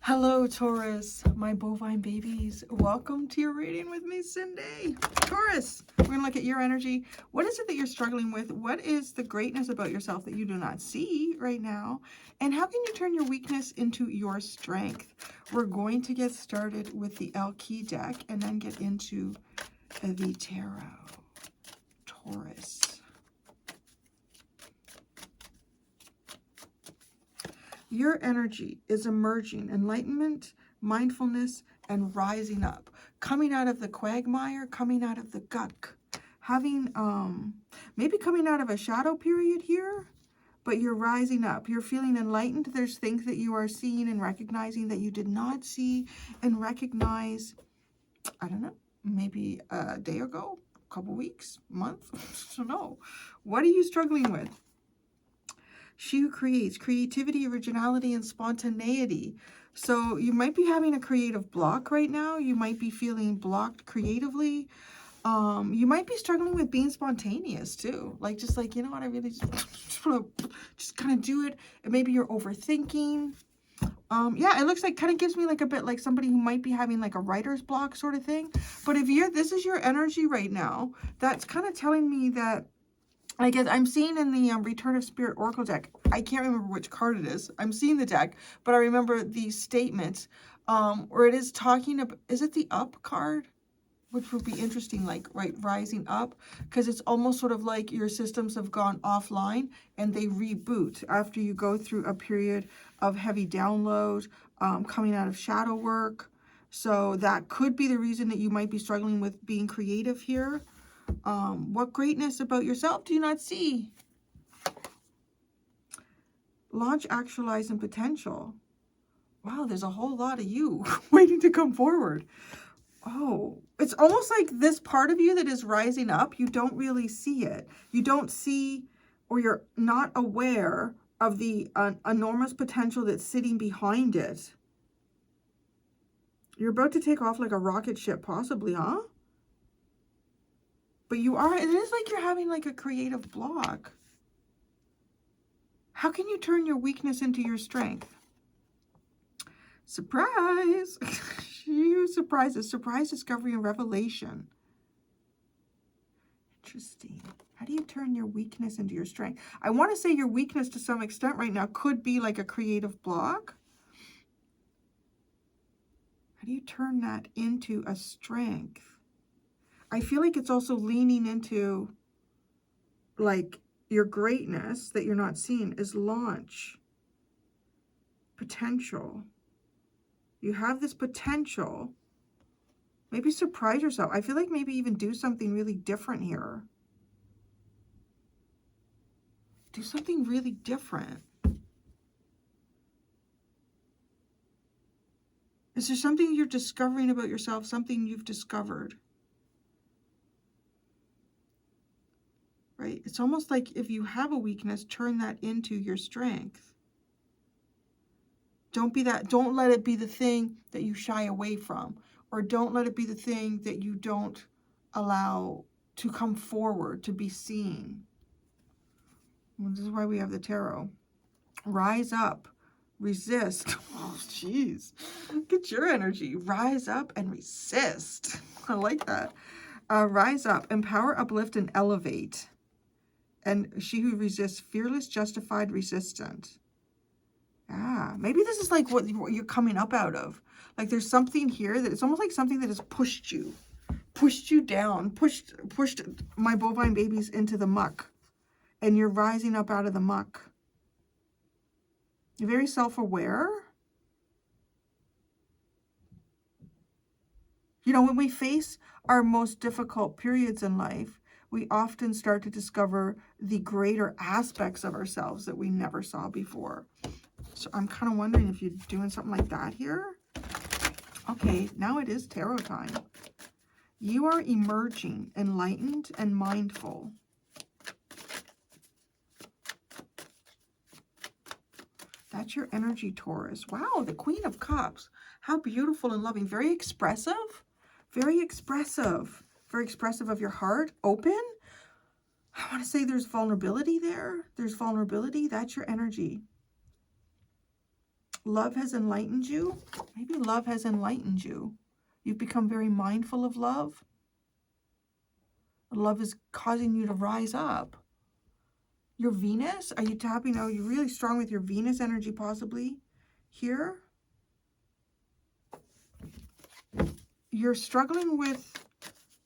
Hello, Taurus, my bovine babies. Welcome to your reading with me, Cindy. Taurus, we're going to look at your energy. What is it that you're struggling with? What is the greatness about yourself that you do not see right now? And how can you turn your weakness into your strength? We're going to get started with the Key deck and then get into the tarot. Taurus. Your energy is emerging, enlightenment, mindfulness, and rising up. Coming out of the quagmire, coming out of the gunk. Having, maybe coming out of a shadow period here, but you're rising up. You're feeling enlightened. There's things that you are seeing and recognizing that you did not see and recognize, I don't know, maybe a day ago, a couple weeks, month, I don't know. What are you struggling with? She who creates creativity, originality, and spontaneity. So you might be having a creative block right now. You might be feeling blocked creatively. You might be struggling with being spontaneous too. Like, just like, you know what, I really just want to just kind of do it. And maybe you're overthinking. Yeah, it looks like, kind of gives me like a bit like somebody who might be having like a writer's block sort of thing. But if this is your energy right now, that's kind of telling me that, I guess I'm seeing in the Return of Spirit Oracle deck, I can't remember which card it is. I'm seeing the deck, but I remember the statement where it is talking about, is it the up card? Which would be interesting, like, right, rising up, because it's almost sort of like your systems have gone offline and they reboot after you go through a period of heavy download, coming out of shadow work. So that could be the reason that you might be struggling with being creative here. What greatness about yourself do you not see? Launch, actualize, and potential. Wow, there's a whole lot of you waiting to come forward. Oh, it's almost like this part of you that is rising up, you don't really see it. You don't see, or you're not aware of the enormous potential that's sitting behind it. You're about to take off like a rocket ship, possibly, huh? But you are, it is like you're having like a creative block. How can you turn your weakness into your strength? Surprise! You surprises, surprise, discovery, and revelation. Interesting. How do you turn your weakness into your strength? I want to say your weakness to some extent right now could be like a creative block. How do you turn that into a strength? I feel like it's also leaning into like your greatness that you're not seeing is launch. Potential. You have this potential. Maybe surprise yourself. I feel like maybe even do something really different here. Do something really different. Is there something you're discovering about yourself, something you've discovered? Right? It's almost like if you have a weakness, turn that into your strength. Don't let it be the thing that you shy away from, or don't let it be the thing that you don't allow to come forward, to be seen. Well, this is why we have the tarot. Rise up, resist. Oh, jeez. Get your energy. Rise up and resist. I like that. Rise up, empower, uplift, and elevate. And she who resists, fearless, justified, resistant. Ah, maybe this is like what you're coming up out of. Like there's something here that it's almost like something that has pushed you down, pushed my bovine babies into the muck. And you're rising up out of the muck. You're very self-aware. You know, when we face our most difficult periods in life, we often start to discover the greater aspects of ourselves that we never saw before. So I'm kind of wondering if you're doing something like that here. Okay, now it is tarot time. You are emerging, enlightened, and mindful. That's your energy, Taurus. Wow, the Queen of Cups. How beautiful and loving. Very expressive. Very expressive. Very expressive of your heart. Open. I want to say there's vulnerability there. There's vulnerability. That's your energy. love has enlightened you. Maybe love has enlightened you. You've become very mindful of love. Love is causing you to rise up. Your Venus, are you tapping? Are you really strong with your Venus energy possibly here? You're struggling with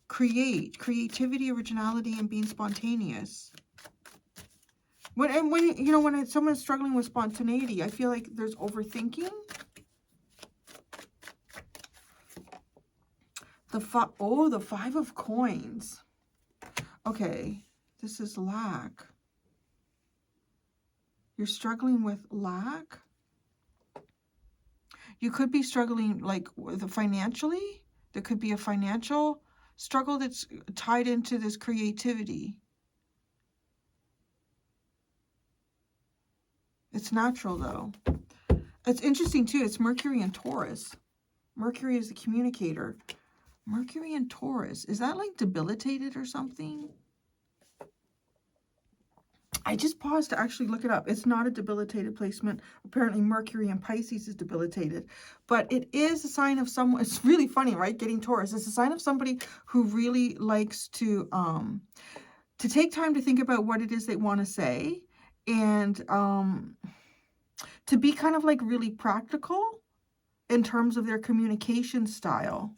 creativity, originality, and being spontaneous. When someone's struggling with spontaneity, I feel like there's overthinking. The 5 of coins. Okay, this is lack. You're struggling with lack. You could be struggling like with financially. There could be a financial struggle that's tied into this creativity. It's natural though. It's interesting too. It's Mercury and Taurus. Mercury is the communicator. Mercury and Taurus. Is that like debilitated or something? I just paused to actually look it up. It's not a debilitated placement. Apparently Mercury and Pisces is debilitated. But it is a sign of someone. It's really funny, right? Getting Taurus. It's a sign of somebody who really likes to take time to think about what it is they want to say. And to be kind of like really practical in terms of their communication style.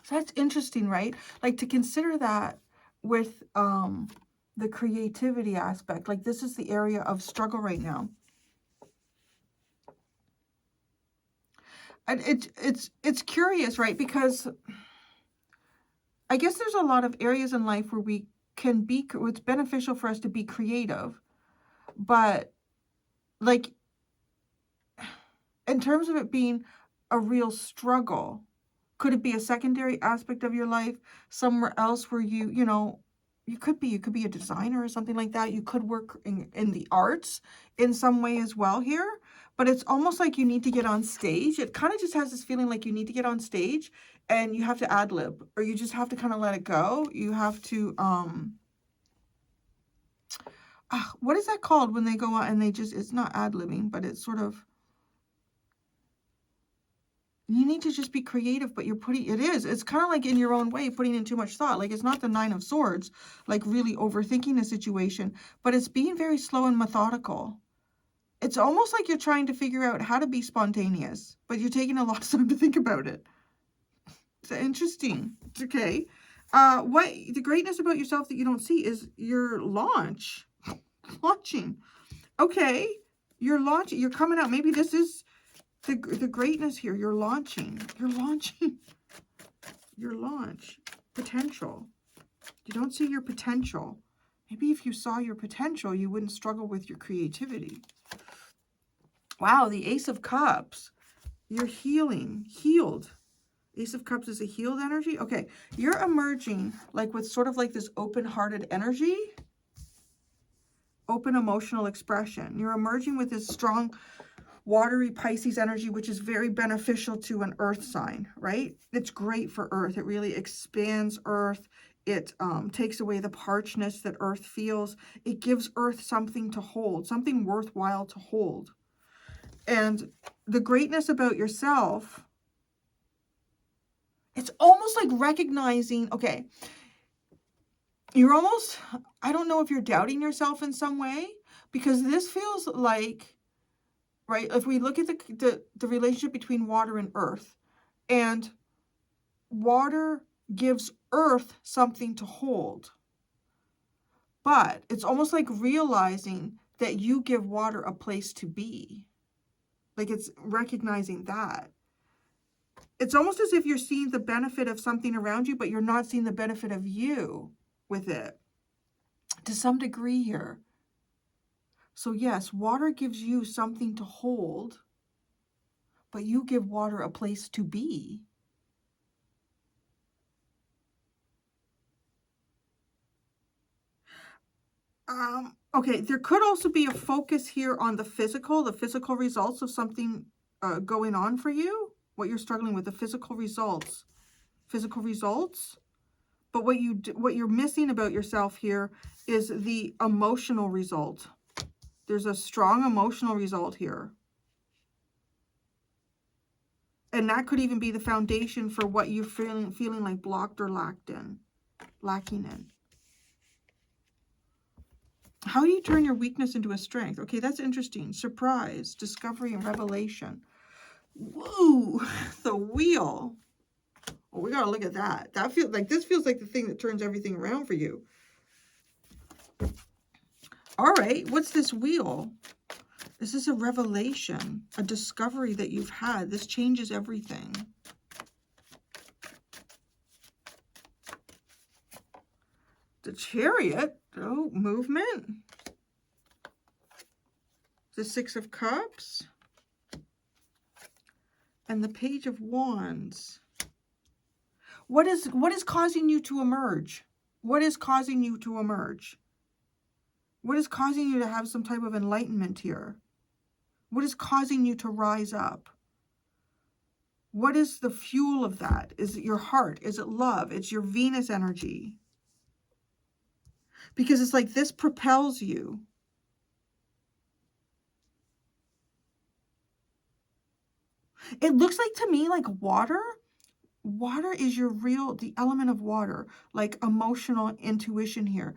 So that's interesting, right? Like to consider that with the creativity aspect. Like this is the area of struggle right now. And it's curious, right? Because I guess there's a lot of areas in life where we can be, it's beneficial for us to be creative. But like in terms of it being a real struggle, could it be a secondary aspect of your life somewhere else where you could be a designer or something like that. You could work in the arts in some way as well here, but it's almost like you need to get on stage. It kind of just has this feeling like you need to get on stage and you have to ad lib, or you just have to kind of let it go. You have to, what is that called when they go out and they just, it's not ad libbing, but it's sort of, you need to just be creative, but it's kind of like in your own way, putting in too much thought. Like it's not the 9 of Swords, like really overthinking a situation, but it's being very slow and methodical. It's almost like you're trying to figure out how to be spontaneous, but you're taking a lot of time to think about it. It's interesting. It's okay. What the greatness about yourself that you don't see is your launching. Okay. You're launching. You're coming out. Maybe this is the greatness here. You're launching your launch potential. You don't see your potential. Maybe if you saw your potential, you wouldn't struggle with your creativity. Wow, the Ace of Cups. You're healed. Ace of Cups is a healed energy. Okay, you're emerging like with sort of like this open-hearted energy, open emotional expression. You're emerging with this strong watery Pisces energy, which is very beneficial to an earth sign, right? It's great for earth. It really expands earth. It takes away the parchness that earth feels. It gives earth something to hold, something worthwhile to hold. And the greatness about yourself, it's almost like recognizing, okay, you're almost, I don't know if you're doubting yourself in some way, because this feels like, right, if we look at the relationship between water and earth, and water gives earth something to hold, but it's almost like realizing that you give water a place to be. Like it's recognizing that. It's almost as if you're seeing the benefit of something around you, but you're not seeing the benefit of you with it to some degree here. So yes, water gives you something to hold, but you give water a place to be. Okay, there could also be a focus here on the physical results of something going on for you, what you're struggling with, the physical results. But what you're missing about yourself here is the emotional result. There's a strong emotional result here. And that could even be the foundation for what you're feeling like blocked or lacking in. How do you turn your weakness into a strength? Okay, that's interesting. Surprise, discovery, and revelation. Woo, the wheel. Oh, we gotta look at that. This feels like the thing that turns everything around for you. All right, what's this wheel? Is this a revelation, a discovery that you've had? This changes everything. The Chariot. Oh, movement. The Six of Cups. And the Page of Wands. What is causing you to emerge? What is causing you to emerge? What is causing you to have some type of enlightenment here? What is causing you to rise up? What is the fuel of that? Is it your heart? Is it love? It's your Venus energy. Because it's like this propels you. It looks like to me like water. Water is the element of water, like emotional intuition here,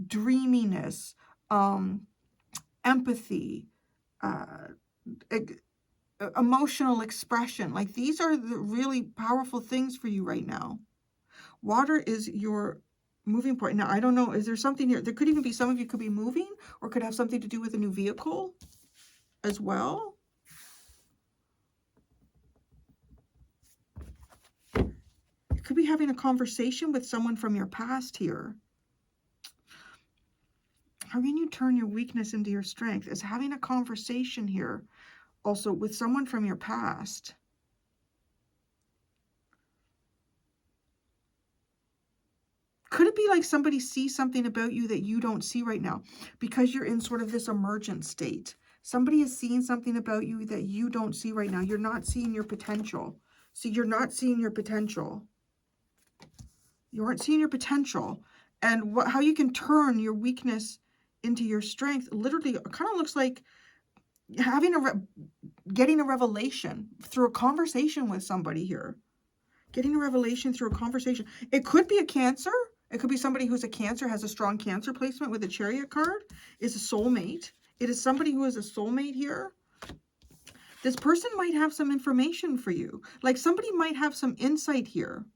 dreaminess, empathy, emotional expression. Like these are the really powerful things for you right now. Water is your moving point. Now, I don't know, is there something here? There could even be, some of you could be moving or could have something to do with a new vehicle as well. You could be having a conversation with someone from your past here. How can you turn your weakness into your strength? Is having a conversation here also with someone from your past. Could it be like somebody sees something about you that you don't see right now because you're in sort of this emergent state? Somebody is seeing something about you that you don't see right now. You're not seeing your potential. So you're not seeing your potential. You aren't seeing your potential. And how you can turn your weakness into your strength literally kind of looks like having getting a revelation through a conversation with somebody here. Getting a revelation through a conversation. It could be a Cancer. It could be somebody who's a Cancer, has a strong Cancer placement with a Chariot card, is a soulmate. It is somebody who is a soulmate here. This person might have some information for you. Like somebody might have some insight here.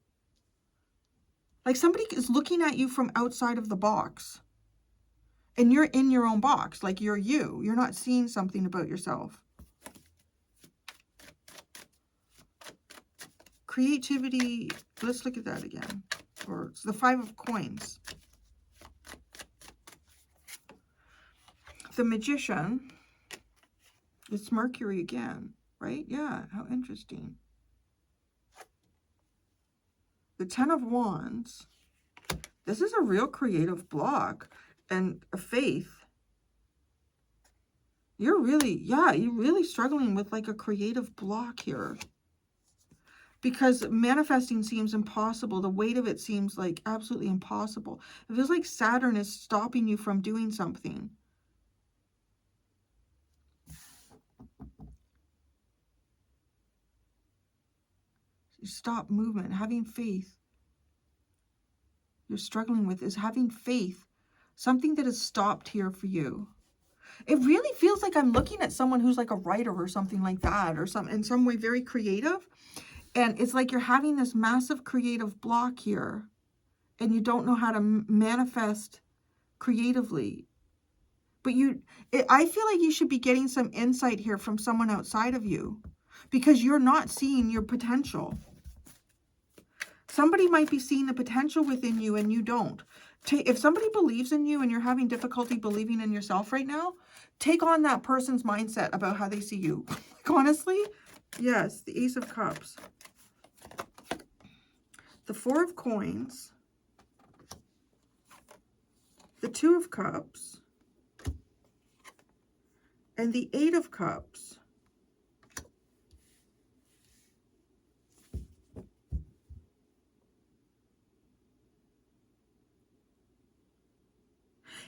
Like somebody is looking at you from outside of the box. And you're in your own box. Like you're you. You're not seeing something about yourself. Creativity. Let's look at that again. Or it's the Five of Coins. The Magician. It's Mercury again, right? Yeah, how interesting. The Ten of Wands. This is a real creative block and a faith. You're really struggling with like a creative block here. Because manifesting seems impossible. The weight of it seems like absolutely impossible. It feels like Saturn is stopping you from doing something. Stop movement, having faith. You're struggling with is having faith. Something that has stopped here for you. It really feels like I'm looking at someone who's like a writer or something like that, or in some way very creative. And it's like you're having this massive creative block here and you don't know how to manifest creatively. But I feel like you should be getting some insight here from someone outside of you because you're not seeing your potential. Somebody might be seeing the potential within you and you don't. If somebody believes in you and you're having difficulty believing in yourself right now, take on that person's mindset about how they see you. Like, honestly, yes, the Ace of Cups. The Four of Coins. The Two of Cups. And the Eight of Cups.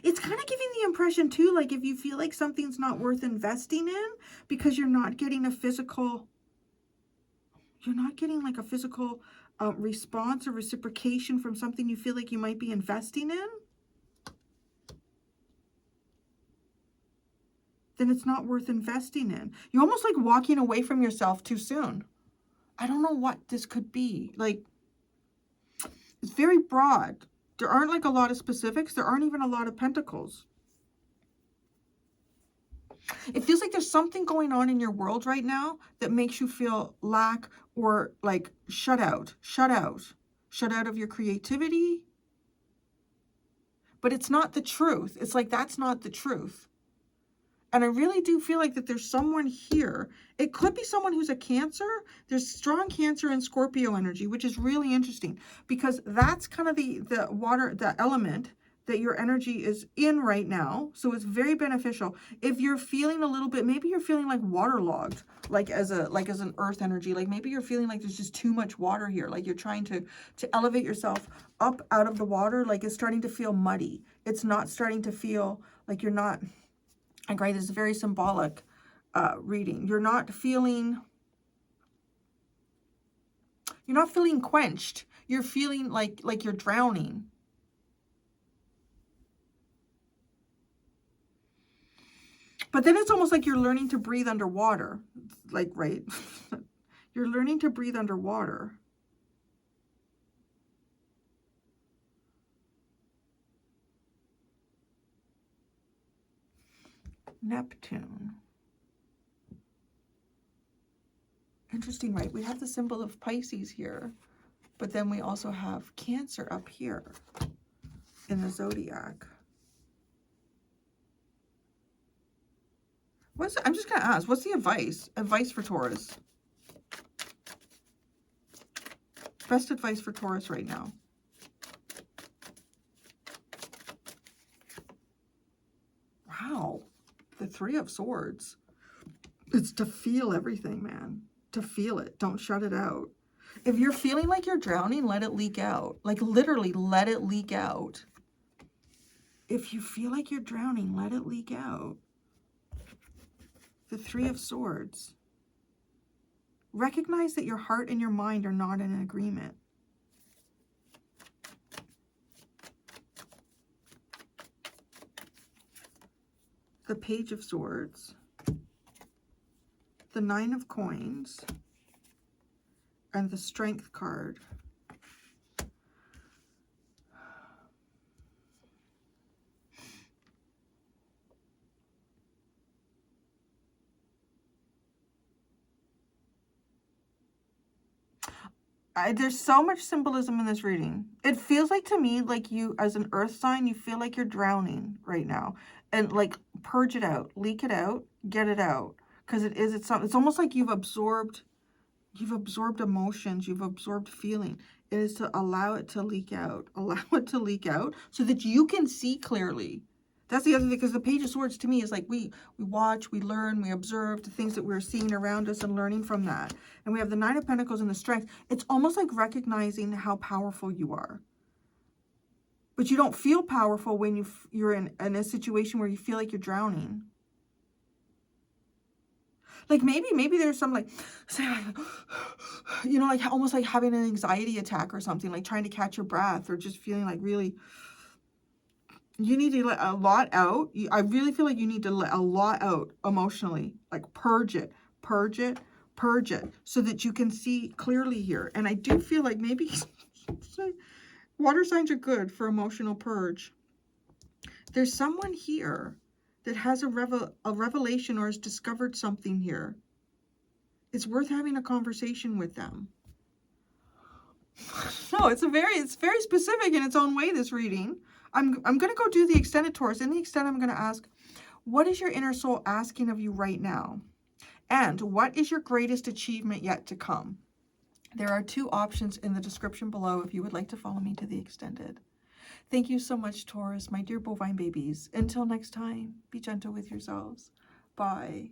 It's kind of giving the impression too, like if you feel like something's not worth investing in because you're not getting a physical, you're not getting like a physical response or reciprocation from something you feel like you might be investing in, then it's not worth investing in. You're almost like walking away from yourself too soon. I don't know what this could be. Like, it's very broad. There aren't like a lot of specifics. There aren't even a lot of pentacles. It feels like there's something going on in your world right now that makes you feel lack or like shut out of your creativity. But it's not the truth. It's like, that's not the truth. And I really do feel like that there's someone here. It could be someone who's a Cancer. There's strong Cancer and Scorpio energy, which is really interesting because that's kind of the water, the element that your energy is in right now. So it's very beneficial. If you're feeling a little bit, maybe you're feeling like waterlogged, like as an earth energy, like maybe you're feeling like there's just too much water here. Like you're trying to elevate yourself up out of the water. Like it's starting to feel muddy. It's not starting to feel like you're not, like, right, this is a very symbolic reading. You're not feeling quenched. You're feeling like you're drowning. But then it's almost like you're learning to breathe underwater. Like, right? You're learning to breathe underwater. Neptune. Interesting, right? We have the symbol of Pisces here, but then we also have Cancer up here in the zodiac. I'm just going to ask, what's the advice? Advice for Taurus. Best advice for Taurus right now. Wow. The Three of Swords. It's to feel everything, man. To feel it. Don't shut it out. If you're feeling like you're drowning, let it leak out. Like literally let it leak out. If you feel like you're drowning, let it leak out. The Three of Swords. Recognize that your heart and your mind are not in agreement. The Page of Swords. The Nine of Coins. And the Strength card. There's so much symbolism in this reading. It feels like to me, like you, as an earth sign, you feel like you're drowning right now. And like, purge it out, leak it out, get it out. Because it's almost like you've absorbed emotions, you've absorbed feeling. It is to allow it to leak out. Allow it to leak out so that you can see clearly. That's the other thing, because the Page of Swords to me is like we watch, we learn, we observe the things that we're seeing around us and learning from that. And we have the Nine of Pentacles and the Strength. It's almost like recognizing how powerful you are. But you don't feel powerful when you're in a situation where you feel like you're drowning. Like maybe there's some like, you know, like almost like having an anxiety attack or something, like trying to catch your breath or just feeling like really, you need to let a lot out. I really feel like you need to let a lot out emotionally, like purge it, so that you can see clearly here. And I do feel like maybe water signs are good for emotional purge. There's someone here that has a revelation or has discovered something here. It's worth having a conversation with them. No, it's very specific in its own way, this reading. I'm going to go do the extended Taurus. In the extended, I'm going to ask, what is your inner soul asking of you right now? And what is your greatest achievement yet to come? There are 2 options in the description below if you would like to follow me to the extended. Thank you so much, Taurus, my dear bovine babies. Until next time, be gentle with yourselves. Bye.